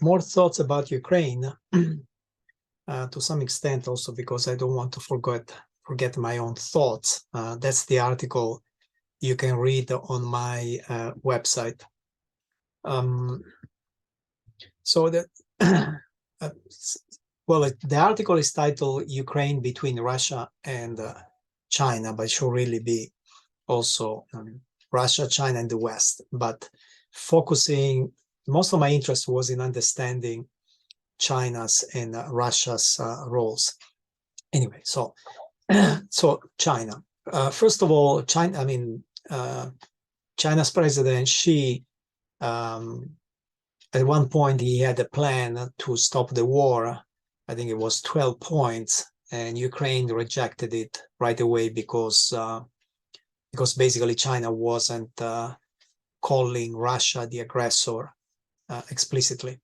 more thoughts about Ukraine, to some extent also because I don't want to forget my own thoughts. That's the article you can read on my website. So that, well, the article is titled Ukraine between Russia and China, but it should really be also Russia, China, and the West. But focusing, most of my interest was in understanding China's and Russia's roles. Anyway, so China. First of all, China. China's president Xi, at one point he had a plan to stop the war. I think it was 12 points, and Ukraine rejected it right away because basically China wasn't calling Russia the aggressor explicitly.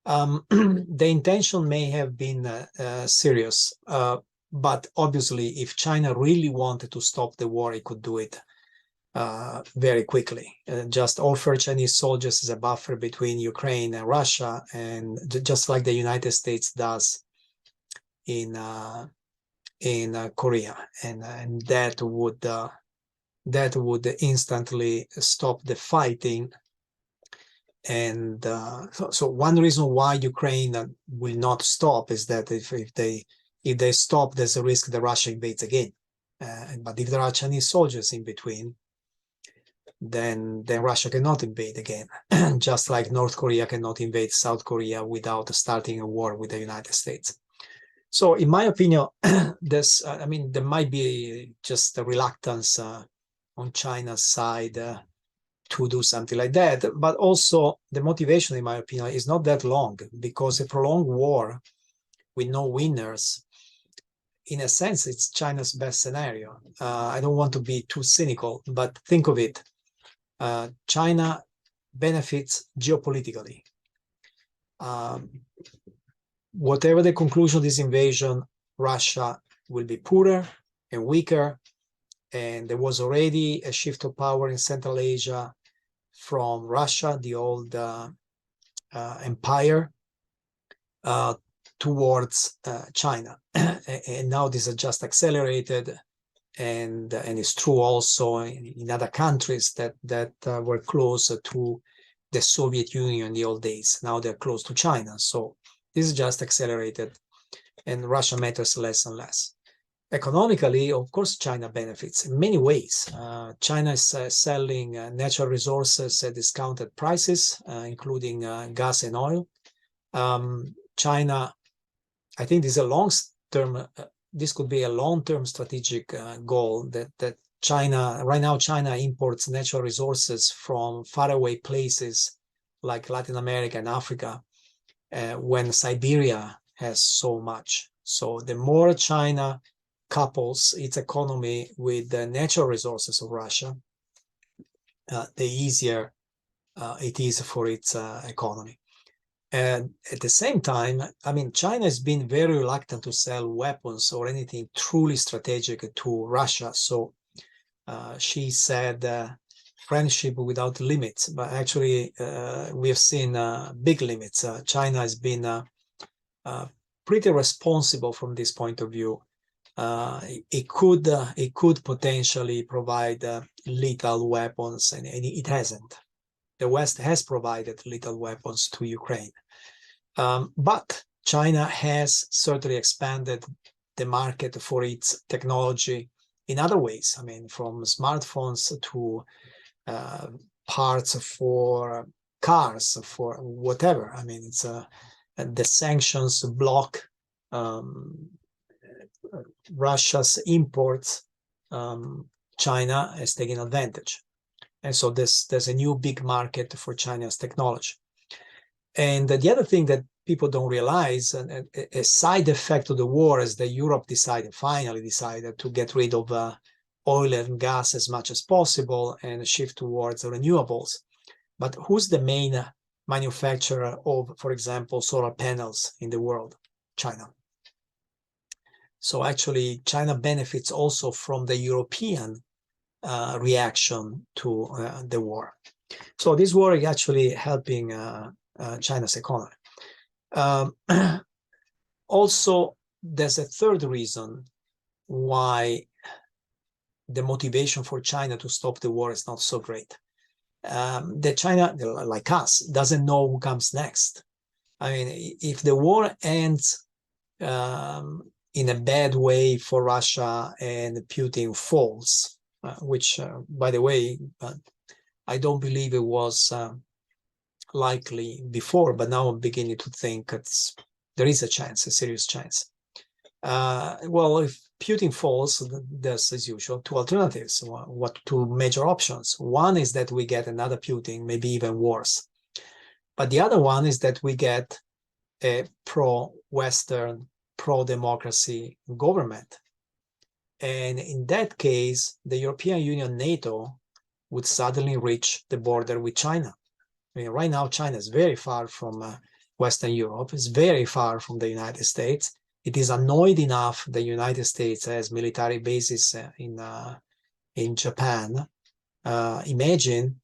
The intention may have been serious, but obviously if China really wanted to stop the war, it could do it very quickly. Just offer Chinese soldiers as a buffer between Ukraine and Russia, and just like the United States does in Korea, and that would instantly stop the fighting. And so one reason why Ukraine will not stop is that if they stop, there's a risk that Russia invades again. But if there are Chinese soldiers in between, then Russia cannot invade again, just like North Korea cannot invade South Korea without starting a war with the United States. So in my opinion, there might be just a reluctance on China's side to do something like that. But also the motivation, in my opinion, is not that long, because a prolonged war with no winners, in a sense, it's China's best scenario. I don't want to be too cynical, but think of it. China benefits geopolitically. Whatever the conclusion of this invasion, Russia will be poorer and weaker. And there was already a shift of power in Central Asia from Russia, the old empire, towards China. And now this has just accelerated. And it's true also in other countries that were close to the Soviet Union in the old days. Now they're close to China. So this is just accelerated, and Russia matters less and less. Economically, of course, China benefits in many ways. China is selling natural resources at discounted prices, including gas and oil. China, I think this is a long-term. This could be a long-term strategic goal that China, right now, China imports natural resources from faraway places like Latin America and Africa, when Siberia has so much. So the more China couples its economy with the natural resources of Russia, the easier it is for its economy. And at the same time, China has been very reluctant to sell weapons or anything truly strategic to Russia. So she said friendship without limits, but actually we have seen big limits. China has been pretty responsible from this point of view. It could potentially provide lethal weapons, and it hasn't. The West has provided lethal weapons to Ukraine. But China has certainly expanded the market for its technology in other ways. From smartphones to parts for cars, for whatever. It's the sanctions block Russia's imports. China has taken advantage. And so there's a new big market for China's technology. And the other thing that people don't realize, a side effect of the war, is that Europe finally decided to get rid of oil and gas as much as possible and shift towards renewables. But who's the main manufacturer of, for example, solar panels in the world? China. So actually, China benefits also from the European reaction to the war. So this war is actually helping China's economy. Also, there's a third reason why the motivation for China to stop the war is not so great. That China, like us, doesn't know who comes next. I mean, if the war ends in a bad way for Russia and Putin falls, which, by the way, I don't believe it was likely before, but now I'm beginning to think there is a chance, a serious chance. Well, if Putin falls, there's, as usual, two alternatives. Two major options? One is that we get another Putin, maybe even worse. But the other one is that we get a pro-Western, pro-democracy government. And in that case, the European Union, NATO, would suddenly reach the border with China. I mean, right now, China is very far from Western Europe. It's very far from the United States. It is annoyed enough the United States has military bases in Japan. Imagine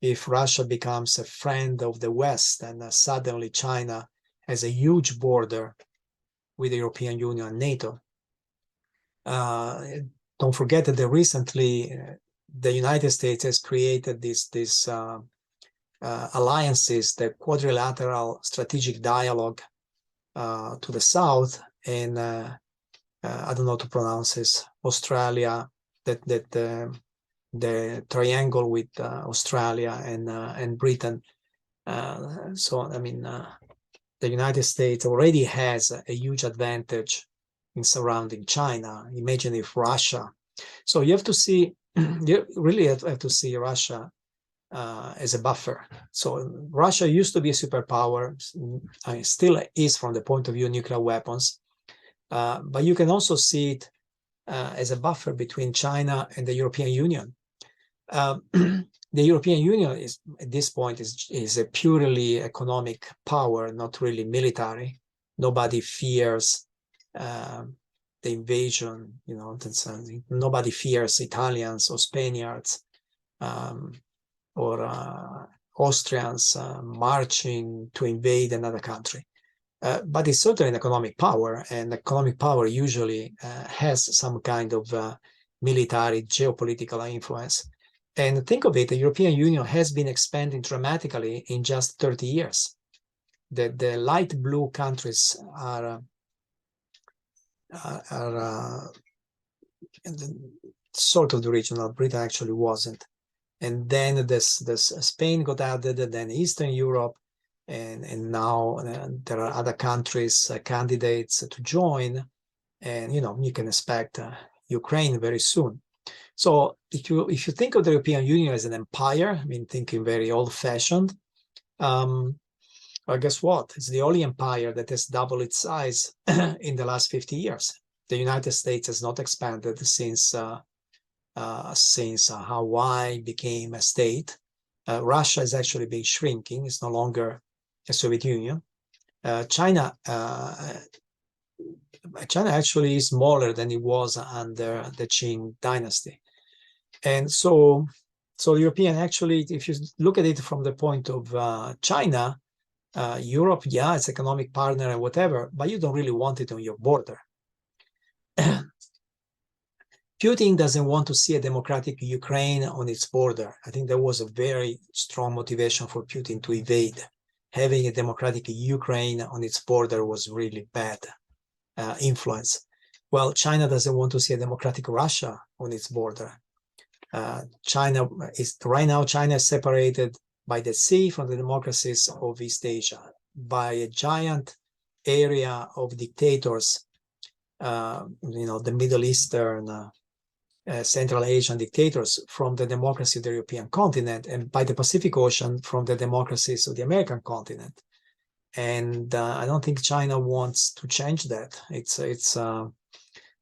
if Russia becomes a friend of the West and suddenly China has a huge border with the European Union and NATO. Don't forget that recently the United States has created these alliances, the quadrilateral strategic dialogue to the south, and I don't know how to pronounce this, Australia, the triangle with Australia and Britain. So, I mean, the United States already has a huge advantage in surrounding China. Imagine if Russia. So you have to see, you really have to see Russia as a buffer. So Russia used to be a superpower, still is from the point of view of nuclear weapons, but you can also see it as a buffer between China and the European Union. The European Union is, at this point, is a purely economic power, not really military. Nobody fears the invasion, you know, nobody fears Italians or Spaniards or Austrians marching to invade another country. But it's certainly an economic power, and economic power usually has some kind of military, geopolitical influence. And think of it, the European Union has been expanding dramatically in just 30 years. The light blue countries are sort of the regional. Britain actually wasn't. And then this Spain got added, and then Eastern Europe, and now there are other countries, candidates to join, and you know, you can expect Ukraine very soon. So if you think of the European Union as an empire, I mean, thinking very old-fashioned, well, guess what? It's the only empire that has doubled its size in the last 50 years. The United States has not expanded since Hawaii became a state. Russia has actually been shrinking. It's no longer a Soviet Union. China actually is smaller than it was under the Qing dynasty. And so European, actually, if you look at it from the point of China, Europe, yeah, it's economic partner and whatever, but you don't really want it on your border. Putin doesn't want to see a democratic Ukraine on its border. I think there was a very strong motivation for Putin to invade. Having a democratic Ukraine on its border was really bad influence. Well, China doesn't want to see a democratic Russia on its border. China is separated by the sea from the democracies of East Asia, by a giant area of dictators, the Middle Eastern, Central Asian dictators from the democracy of the European continent, and by the Pacific Ocean from the democracies of the American continent. And I don't think China wants to change that. It's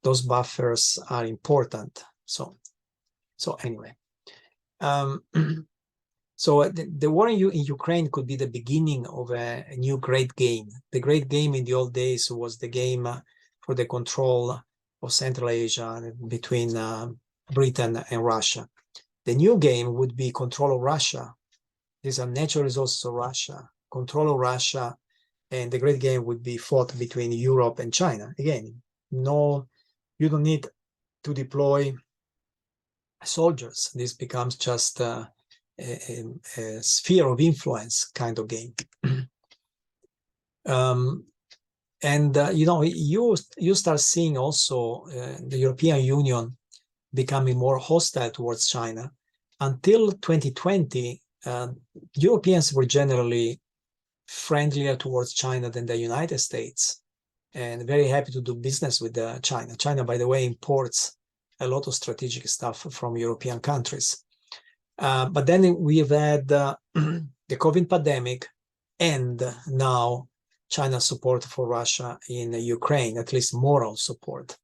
those buffers are important. So anyway, so the war in Ukraine could be the beginning of a new great game. The great game in the old days was the game for the control of Central Asia between Britain and Russia. The new game would be control of Russia. These are natural resources of Russia, control of Russia, and the great game would be fought between Europe and China. Again, no, you don't need to deploy soldiers. This becomes just a sphere of influence kind of game. You start seeing also the European Union becoming more hostile towards China. Until 2020, Europeans were generally friendlier towards China than the United States, and very happy to do business with China. China, by the way, imports a lot of strategic stuff from European countries. But then we've had the COVID pandemic, and now China's support for Russia in Ukraine, at least moral support.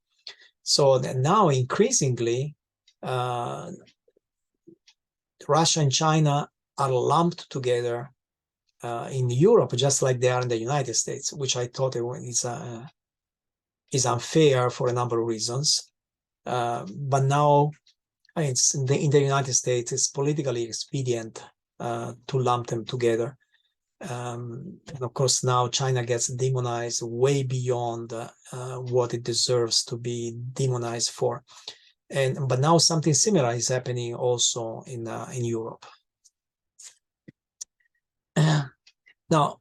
So now increasingly, Russia and China are lumped together in Europe, just like they are in the United States, which I thought is unfair for a number of reasons. But now it's in the United States, it's politically expedient to lump them together. And of course, now China gets demonized way beyond what it deserves to be demonized for. But now something similar is happening also in Europe. Now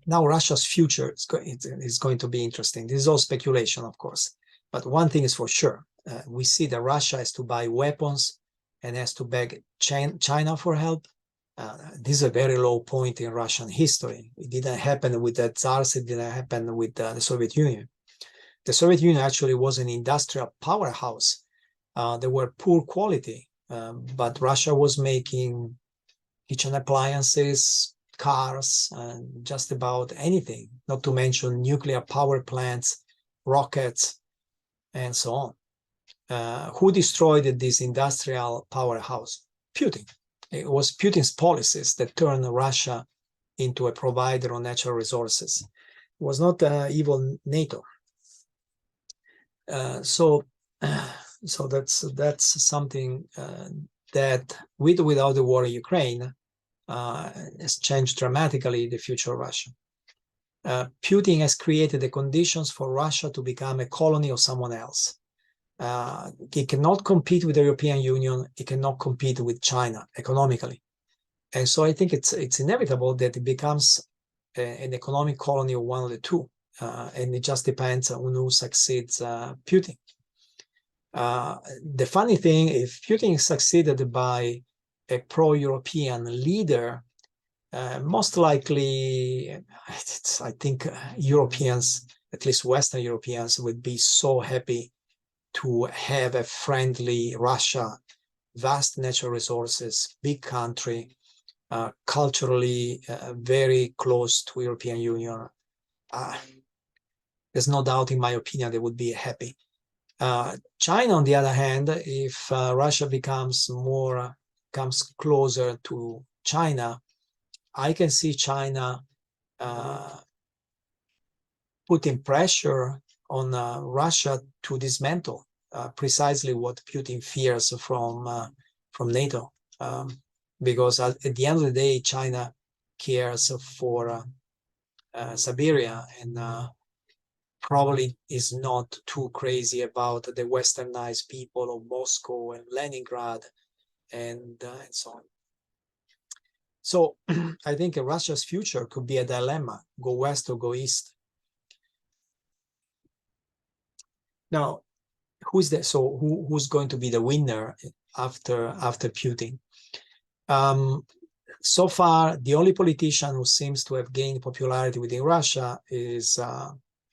Russia's future is going to be interesting. This is all speculation, of course. But one thing is for sure. We see that Russia has to buy weapons and has to beg China for help. This is a very low point in Russian history. It didn't happen with the Tsars. It didn't happen with the Soviet Union. The Soviet Union actually was an industrial powerhouse. They were poor quality, but Russia was making kitchen appliances, cars, and just about anything, not to mention nuclear power plants, rockets, and so on. Who destroyed this industrial powerhouse? Putin. It was Putin's policies that turned Russia into a provider of natural resources. It was not evil NATO. So that's something that, with or without the war in Ukraine, has changed dramatically the future of Russia. Putin has created the conditions for Russia to become a colony of someone else. It cannot compete with the European Union. It cannot compete with China economically. And so I think it's inevitable that it becomes an economic colony of one of the two. And it just depends on who succeeds Putin. The funny thing, if Putin is succeeded by a pro-European leader, most likely, I think Europeans, at least Western Europeans, would be so happy to have a friendly Russia, vast natural resources, big country, culturally very close to European Union. There's no doubt, in my opinion, they would be happy. China, on the other hand, if Russia comes closer to China, I can see China putting pressure on Russia to dismantle precisely what Putin fears from NATO, because at the end of the day, China cares for Siberia and probably is not too crazy about the westernized people of Moscow and Leningrad and so on. So I think Russia's future could be a dilemma: go west or go east. Now, who's going to be the winner after Putin? So far, the only politician who seems to have gained popularity within Russia is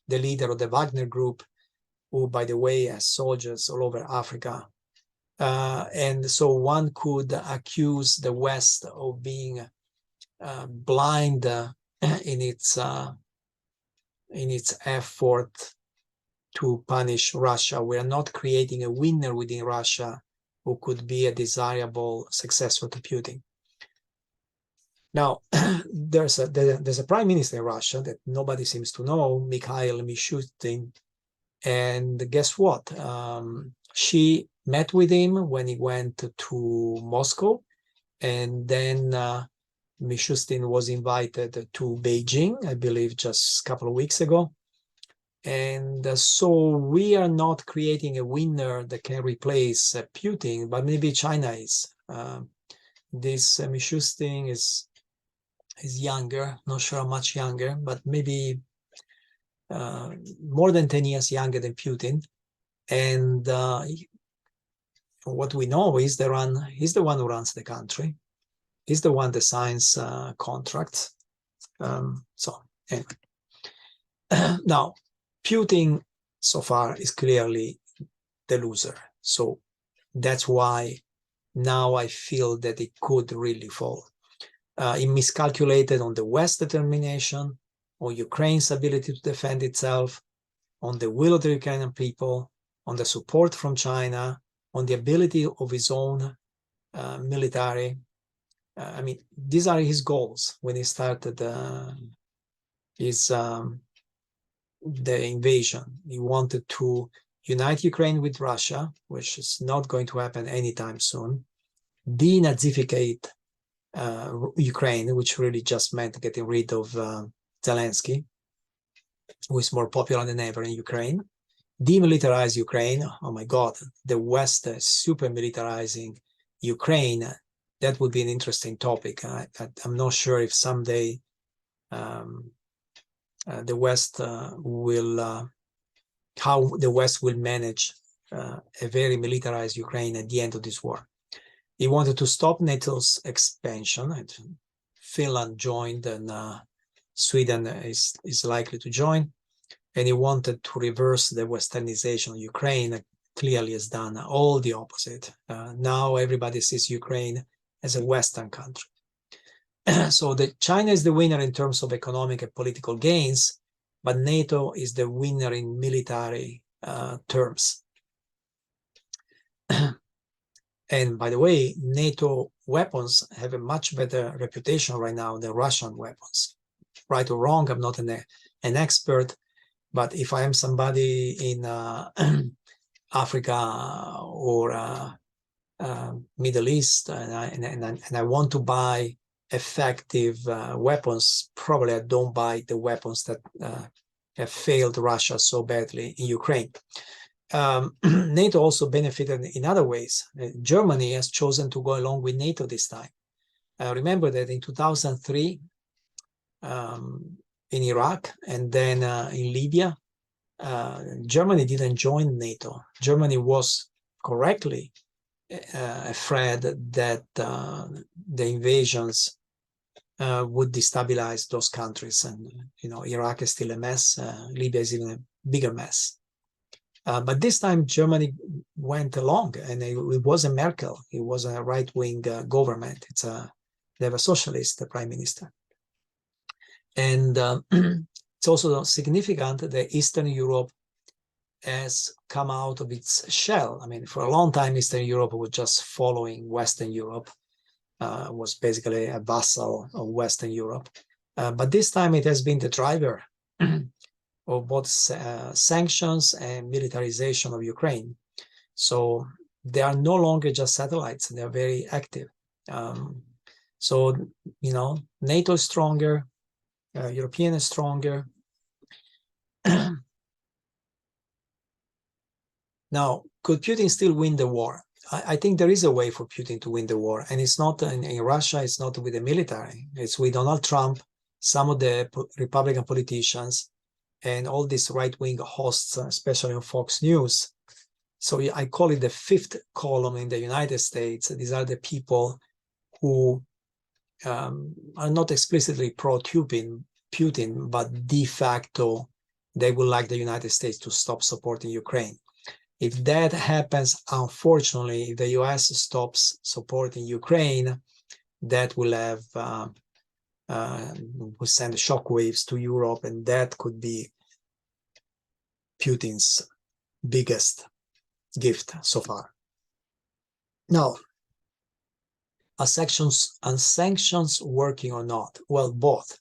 the leader of the Wagner group, who, by the way, has soldiers all over Africa. And so one could accuse the West of being blind in its effort to punish Russia. We are not creating a winner within Russia who could be a desirable successor to Putin. Now, there's a prime minister in Russia that nobody seems to know, Mikhail Mishustin. And guess what? She met with him when he went to Moscow, and then Mishustin was invited to Beijing, I believe, just a couple of weeks ago. And so we are not creating a winner that can replace Putin, but maybe China is. This Mishustin is younger, not sure how much younger, but maybe more than 10 years younger than Putin. And what we know is he's the one who runs the country. He's the one that signs contracts. So anyway. Now, Putin so far is clearly the loser. So that's why now I feel that it could really fall. It miscalculated on the West's determination, on Ukraine's ability to defend itself, on the will of the Ukrainian people, on the support from China, on the ability of his own military. I mean, these are his goals when he started the invasion. He wanted to unite Ukraine with Russia, which is not going to happen anytime soon, denazificate Ukraine, which really just meant getting rid of Zelensky, who is more popular than ever in Ukraine, demilitarize Ukraine. Oh my God, the West is super militarizing Ukraine. That would be an interesting topic. I'm not sure if someday the West how the West will manage a very militarized Ukraine at the end of this war. He wanted to stop NATO's expansion, and Finland joined, and Sweden is likely to join. And he wanted to reverse the westernization of Ukraine. Clearly has done all the opposite. Now everybody sees Ukraine as a Western country. So China is the winner in terms of economic and political gains, but NATO is the winner in military terms. And by the way, NATO weapons have a much better reputation right now than Russian weapons. Right or wrong, I'm not an expert, but if I am somebody in Africa or Middle East and I want to buy effective weapons, probably I don't buy the weapons that have failed Russia so badly in Ukraine. NATO also benefited in other ways. Germany has chosen to go along with NATO this time. Remember that in 2003, in Iraq and then in Libya, Germany didn't join NATO. Germany was correctly afraid that the invasions would destabilize those countries. And, Iraq is still a mess. Libya is even a bigger mess. But this time Germany went along, and it wasn't Merkel. It was a right-wing government. They have a socialist prime minister. And it's also significant that Eastern Europe has come out of its shell. I mean, for a long time, Eastern Europe was just following Western Europe, was basically a vassal of Western Europe. But this time it has been the driver of both sanctions and militarization of Ukraine. So they are no longer just satellites, they are very active. So, NATO is stronger, European is stronger. Now, could Putin still win the war? I think there is a way for Putin to win the war, and it's not in Russia, it's not with the military, it's with Donald Trump, some of the Republican politicians, and all these right-wing hosts, especially on Fox News. So I call it the fifth column in the United States. These are the people who are not explicitly pro-Putin, but de facto, they would like the United States to stop supporting Ukraine. If that happens, unfortunately, if the US stops supporting Ukraine, that will have will send shockwaves to Europe, and that could be Putin's biggest gift so far. Now, are sanctions working or not? Well, both.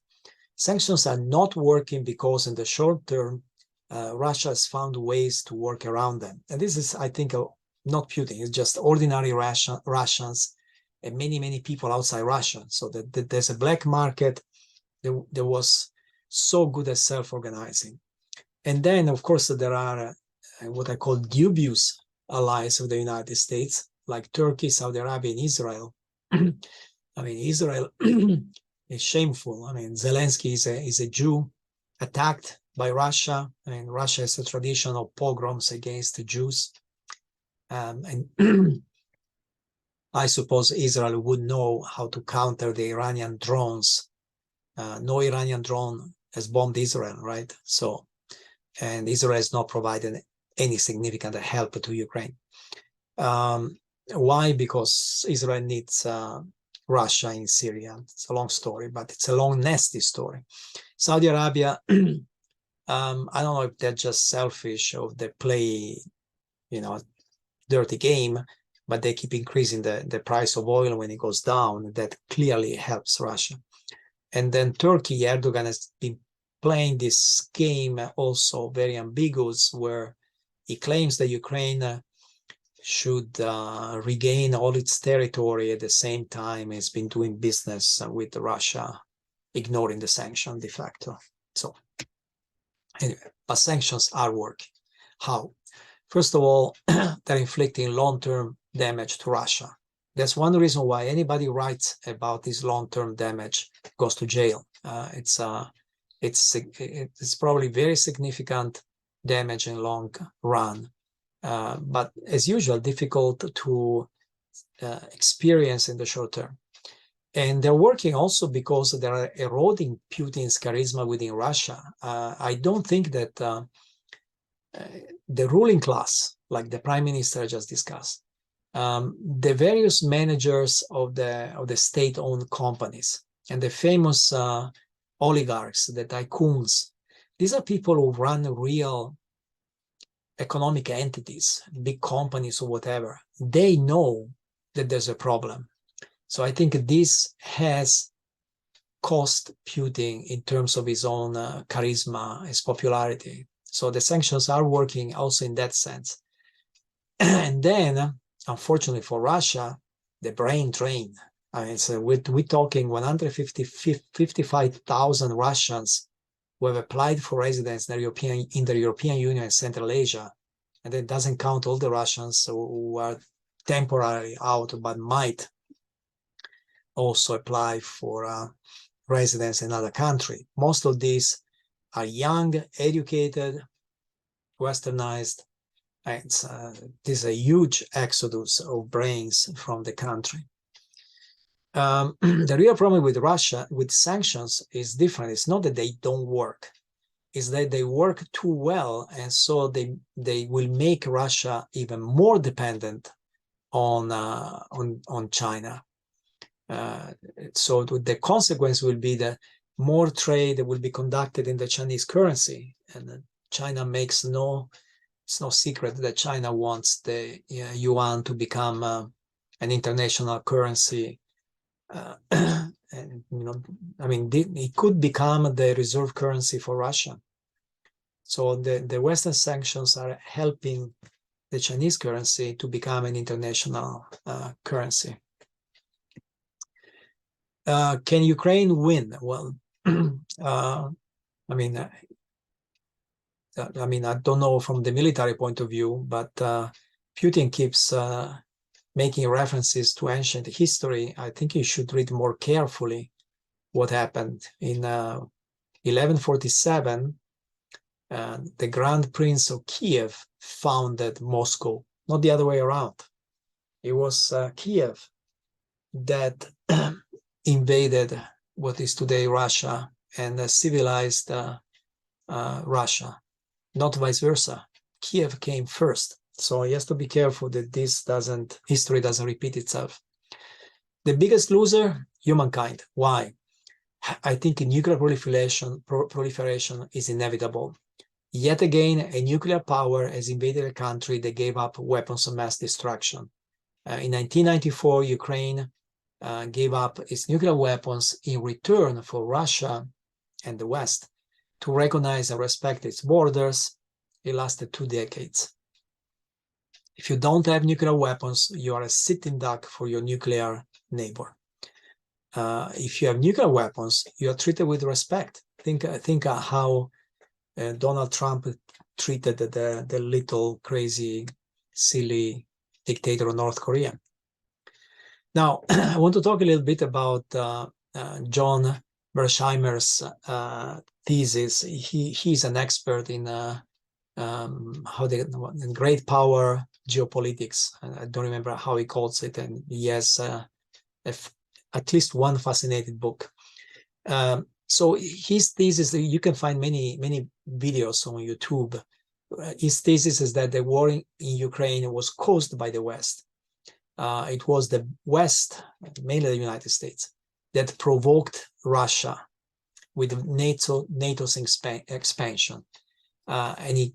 Sanctions are not working because in the short term, Russia has found ways to work around them. And this is, I think, not Putin, it's just ordinary Russians and many people outside Russia. So that there's a black market. There was so good at self-organizing. And then, of course, there are what I call dubious allies of the United States, like Turkey, Saudi Arabia, and Israel. I mean, Israel is shameful. I mean, Zelensky is a Jew attacked by Russia. I mean, Russia has a tradition of pogroms against the Jews. And I suppose Israel would know how to counter the Iranian drones. No Iranian drone has bombed Israel, right? So, and Israel has not provided any significant help to Ukraine. Why? Because Israel needs Russia in Syria. It's a long story, but it's a long, nasty story. Saudi Arabia, I don't know if they're just selfish or they play, dirty game, but they keep increasing the price of oil when it goes down. That clearly helps Russia. And then Turkey, Erdogan has been playing this game also very ambiguous, where he claims that Ukraine should regain all its territory at the same time it's been doing business with Russia, ignoring the sanction de facto. So anyway, but sanctions are working. How? First of all, they're inflicting long-term damage to Russia. That's one reason why anybody writes about this long-term damage goes to jail. It's probably very significant damage in long run, but as usual, difficult to experience in the short term. And they're working also because they're eroding Putin's charisma within Russia. I don't think that the ruling class, like the prime minister I just discussed, the various managers of the state-owned companies and the famous oligarchs, the tycoons, these are people who run real economic entities, big companies or whatever. They know that there's a problem. So I think this has cost Putin in terms of his own charisma, his popularity. So the sanctions are working also in that sense. And then, unfortunately for Russia, the brain drain. I mean, so we're talking 155,000 Russians who have applied for residence in the European Union and Central Asia. And that doesn't count all the Russians who are temporarily out, but might also apply for residence in another country. Most of these are young, educated, westernized. And there's a huge exodus of brains from the country. The real problem with Russia, with sanctions, is different. It's not that they don't work. It's that they work too well, and so they will make Russia even more dependent on China. So the consequence will be that more trade will be conducted in the Chinese currency, and China makes it's no secret that China wants the yuan to become an international currency. And I mean, it could become the reserve currency for Russia. So the Western sanctions are helping the Chinese currency to become an international currency. Can Ukraine win? Well, I mean, I don't know from the military point of view, but Putin keeps making references to ancient history. I think you should read more carefully what happened in 1147. The Grand Prince of Kiev founded Moscow, not the other way around. It was Kiev that invaded what is today Russia and civilized Russia, not vice versa. Kiev came first. So he has to be careful that history doesn't repeat itself. The biggest loser, humankind. Why? I think nuclear proliferation is inevitable. Yet again, a nuclear power has invaded a country that gave up weapons of mass destruction. In 1994, Ukraine gave up its nuclear weapons in return for Russia and the West to recognize and respect its borders. It lasted 2 decades. If you don't have nuclear weapons, you are a sitting duck for your nuclear neighbor. If you have nuclear weapons, you are treated with respect. Think how Donald Trump treated the little crazy, silly dictator of North Korea. Now, I want to talk a little bit about John Mearsheimer's thesis. He's an expert in great power geopolitics. I don't remember how he calls it, and he has at least one fascinating book. So his thesis, you can find many videos on YouTube. His thesis is that the war in Ukraine was caused by the West. It was the West, mainly the United States, that provoked Russia with NATO's expansion. And he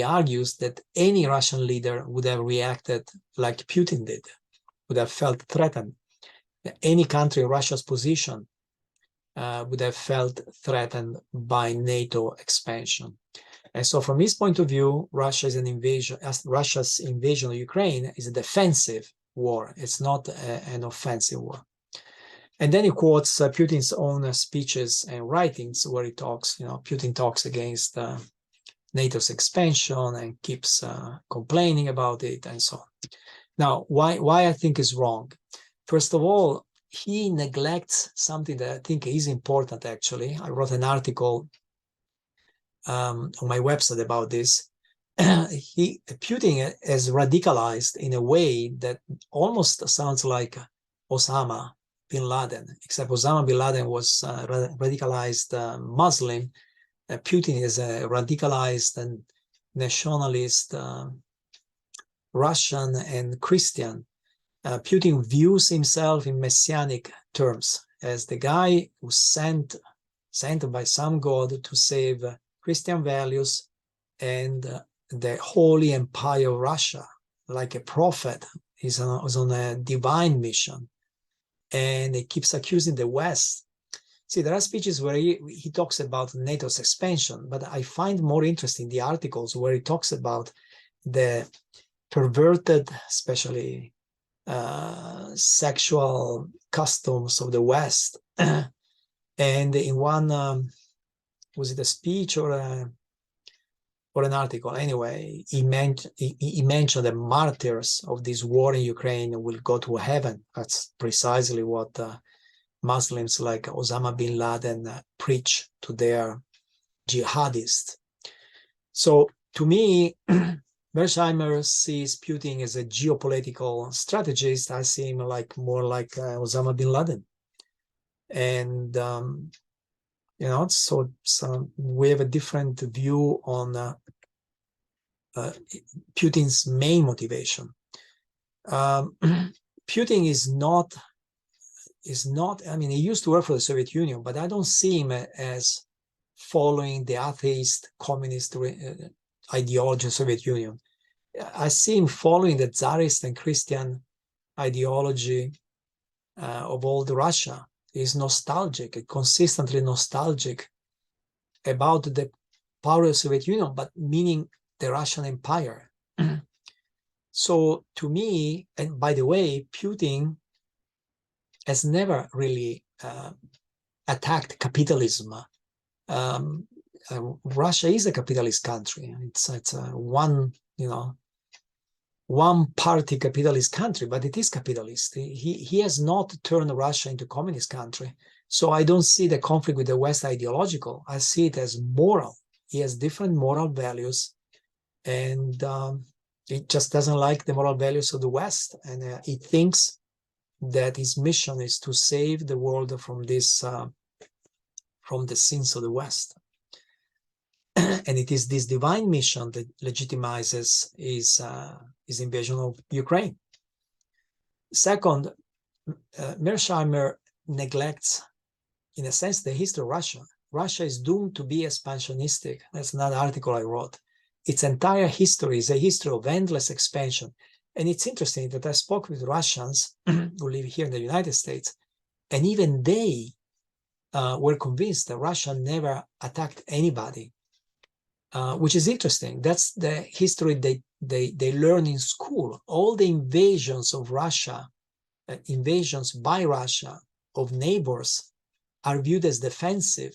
argues that any Russian leader would have reacted like Putin did, would have felt threatened. Any country in Russia's position would have felt threatened by NATO expansion. And so from his point of view, Russia's invasion of Ukraine is a defensive war. It's not an offensive war. And then he quotes Putin's own speeches and writings where he talks, Putin talks against NATO's expansion and keeps complaining about it and so on. Now, why I think is wrong? First of all, he neglects something that I think is important, actually. I wrote an article on my website about this. Putin is radicalized in a way that almost sounds like Osama bin Laden, except Osama bin Laden was radicalized Muslim. Putin is a radicalized and nationalist Russian and Christian. Putin views himself in messianic terms as the guy who sent by some god to save Christian values and the holy empire of Russia, like a prophet. He's on a divine mission, and he keeps accusing the West. See, there are speeches where he talks about NATO's expansion, but I find more interesting the articles where he talks about the perverted, especially sexual customs of the West. And in one, was it a speech or an article? Anyway, he mentioned the martyrs of this war in Ukraine will go to heaven. That's precisely what Muslims like Osama bin Laden preach to their jihadists. So to me, Mearsheimer sees Putin as a geopolitical strategist. I see him more like Osama bin Laden. And, so we have a different view on Putin's main motivation. Putin is not, he used to work for the Soviet Union, but I don't see him as following the atheist communist ideology of the Soviet Union. I see him following the Tsarist and Christian ideology of old Russia. He's nostalgic, consistently nostalgic about the power of the Soviet Union, but meaning the Russian Empire. So to me, and by the way, Putin has never really attacked capitalism. Russia is a capitalist country. It's one party capitalist country, but it is capitalist. He has not turned Russia into a communist country. So I don't see the conflict with the West ideological. I see it as moral. He has different moral values, and he just doesn't like the moral values of the West. And he thinks that his mission is to save the world from the sins of the West. And it is this divine mission that legitimizes his invasion of Ukraine. Second, Mearsheimer neglects, in a sense, the history of Russia. Russia is doomed to be expansionistic. That's another article I wrote. Its entire history is a history of endless expansion. And it's interesting that I spoke with Russians who live here in the United States, and even they were convinced that Russia never attacked anybody. Which is interesting. That's the history they learn in school. All the invasions of Russia invasions by Russia of neighbors are viewed as defensive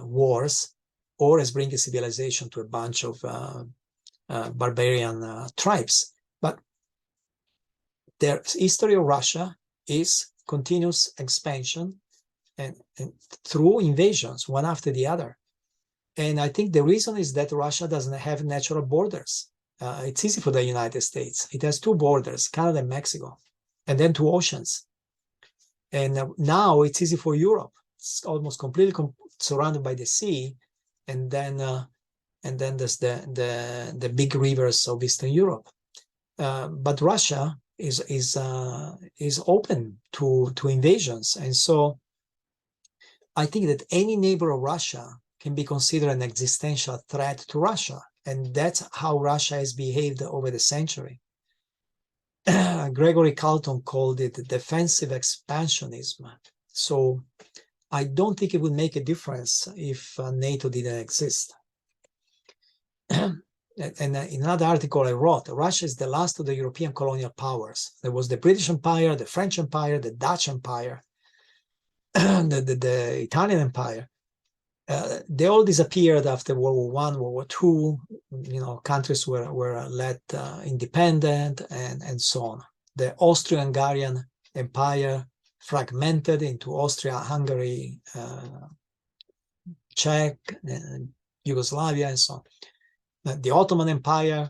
wars, or as bringing civilization to a bunch of barbarian tribes. But the history of Russia is continuous expansion and through invasions, one after the other. And I think the reason is that Russia doesn't have natural borders. It's easy for the United States. It has two borders, Canada and Mexico, and then two oceans. And now it's easy for Europe. It's almost completely surrounded by the sea, and then there's the big rivers of Eastern Europe. But Russia is open to invasions, and so I think that any neighbor of Russia can be considered an existential threat to Russia, and that's how Russia has behaved over the century. Gregory Carlton called it defensive expansionism. So I don't think it would make a difference if NATO didn't exist. And in another article I wrote, Russia is the last of the European colonial powers. There was the British Empire, the French Empire, the Dutch Empire, the Italian Empire. They all disappeared after World War I, World War II. You know, countries were led independent and so on. The Austro-Hungarian Empire fragmented into Austria, Hungary, Czech, Yugoslavia, and so on. The Ottoman Empire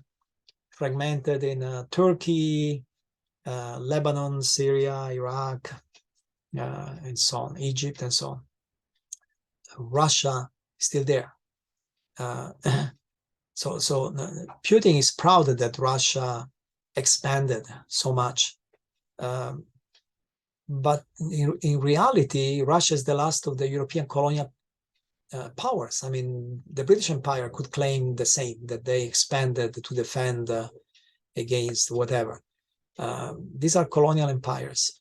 fragmented in Turkey, Lebanon, Syria, Iraq, and so on, Egypt, and so on. Russia is still there. So Putin is proud that Russia expanded so much. But in reality, Russia is the last of the European colonial powers. I mean, the British Empire could claim the same, that they expanded to defend against whatever. These are colonial empires.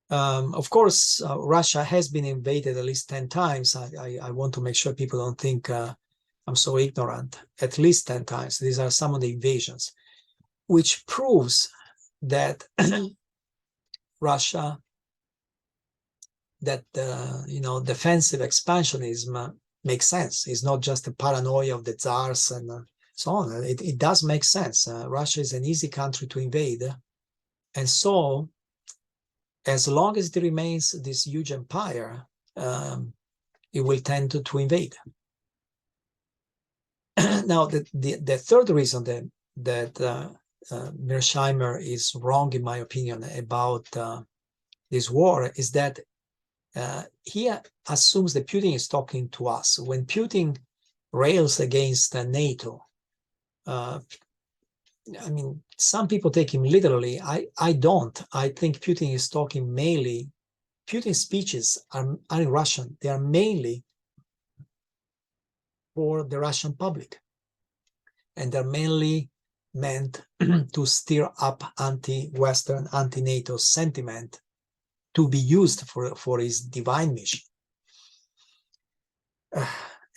Of course, Russia has been invaded at least 10 times. I want to make sure people don't think I'm so ignorant. At least 10 times. These are some of the invasions, which proves that Russia, that defensive expansionism makes sense. It's not just a paranoia of the czars and so on. It does make sense. Russia is an easy country to invade, and so as long as it remains this huge empire, it will tend to invade. Now, the third reason that Mearsheimer is wrong, in my opinion, about this war is that he assumes that Putin is talking to us. When Putin rails against NATO, I mean, some people take him literally. I don't. I think Putin is talking mainly. Putin's speeches are in Russian. They are mainly for the Russian public, and they're mainly meant to stir up anti-Western, anti-NATO sentiment to be used for his divine mission.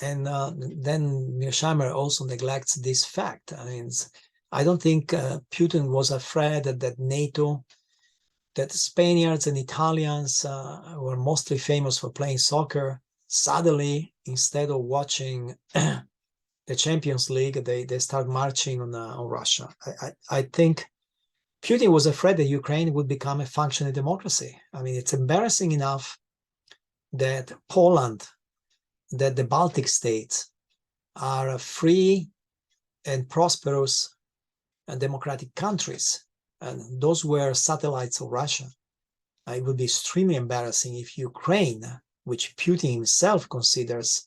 And then Mearsheimer also neglects this fact. I mean, I don't think Putin was afraid that NATO, that Spaniards and Italians were mostly famous for playing soccer. Suddenly, instead of watching the Champions League, they start marching on Russia. I think Putin was afraid that Ukraine would become a functioning democracy. I mean, it's embarrassing enough that Poland, that the Baltic states are free and prosperous democratic countries, and those were satellites of Russia. It would be extremely embarrassing if Ukraine, which Putin himself considers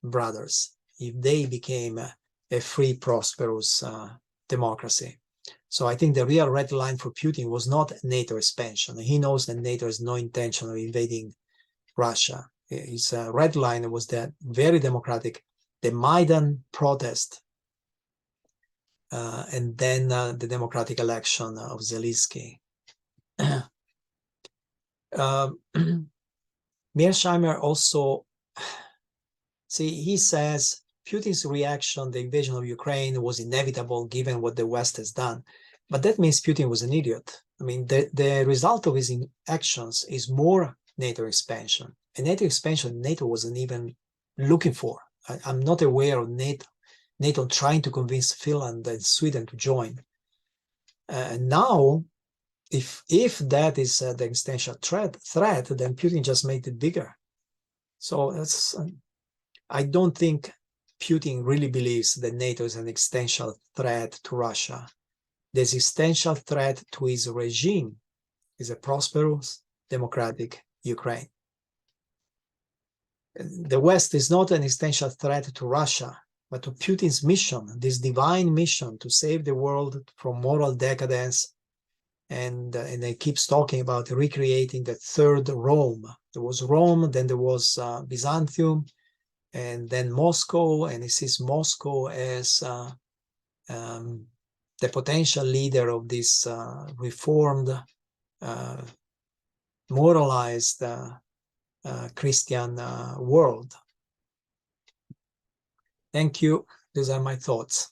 brothers, if they became a free, prosperous democracy. So I think the real red line for Putin was not NATO expansion. He knows that NATO has no intention of invading Russia. His red line was that very democratic, the Maidan protest, and then the democratic election of Zelensky. Mearsheimer also, he says Putin's reaction, the invasion of Ukraine, was inevitable given what the West has done. But that means Putin was an idiot. I mean, the result of his actions is more NATO expansion. And NATO expansion, NATO wasn't even looking for. I'm not aware of NATO trying to convince Finland and Sweden to join. Now, if that is the existential threat, then Putin just made it bigger. So that's I don't think Putin really believes that NATO is an existential threat to Russia. The existential threat to his regime is a prosperous, democratic Ukraine. The West is not an existential threat to Russia, but to Putin's mission, this divine mission to save the world from moral decadence. And he keeps talking about recreating the third Rome. There was Rome, then there was Byzantium, and then Moscow, and he sees Moscow as the potential leader of this reformed, moralized Christian world. Thank you. These are my thoughts.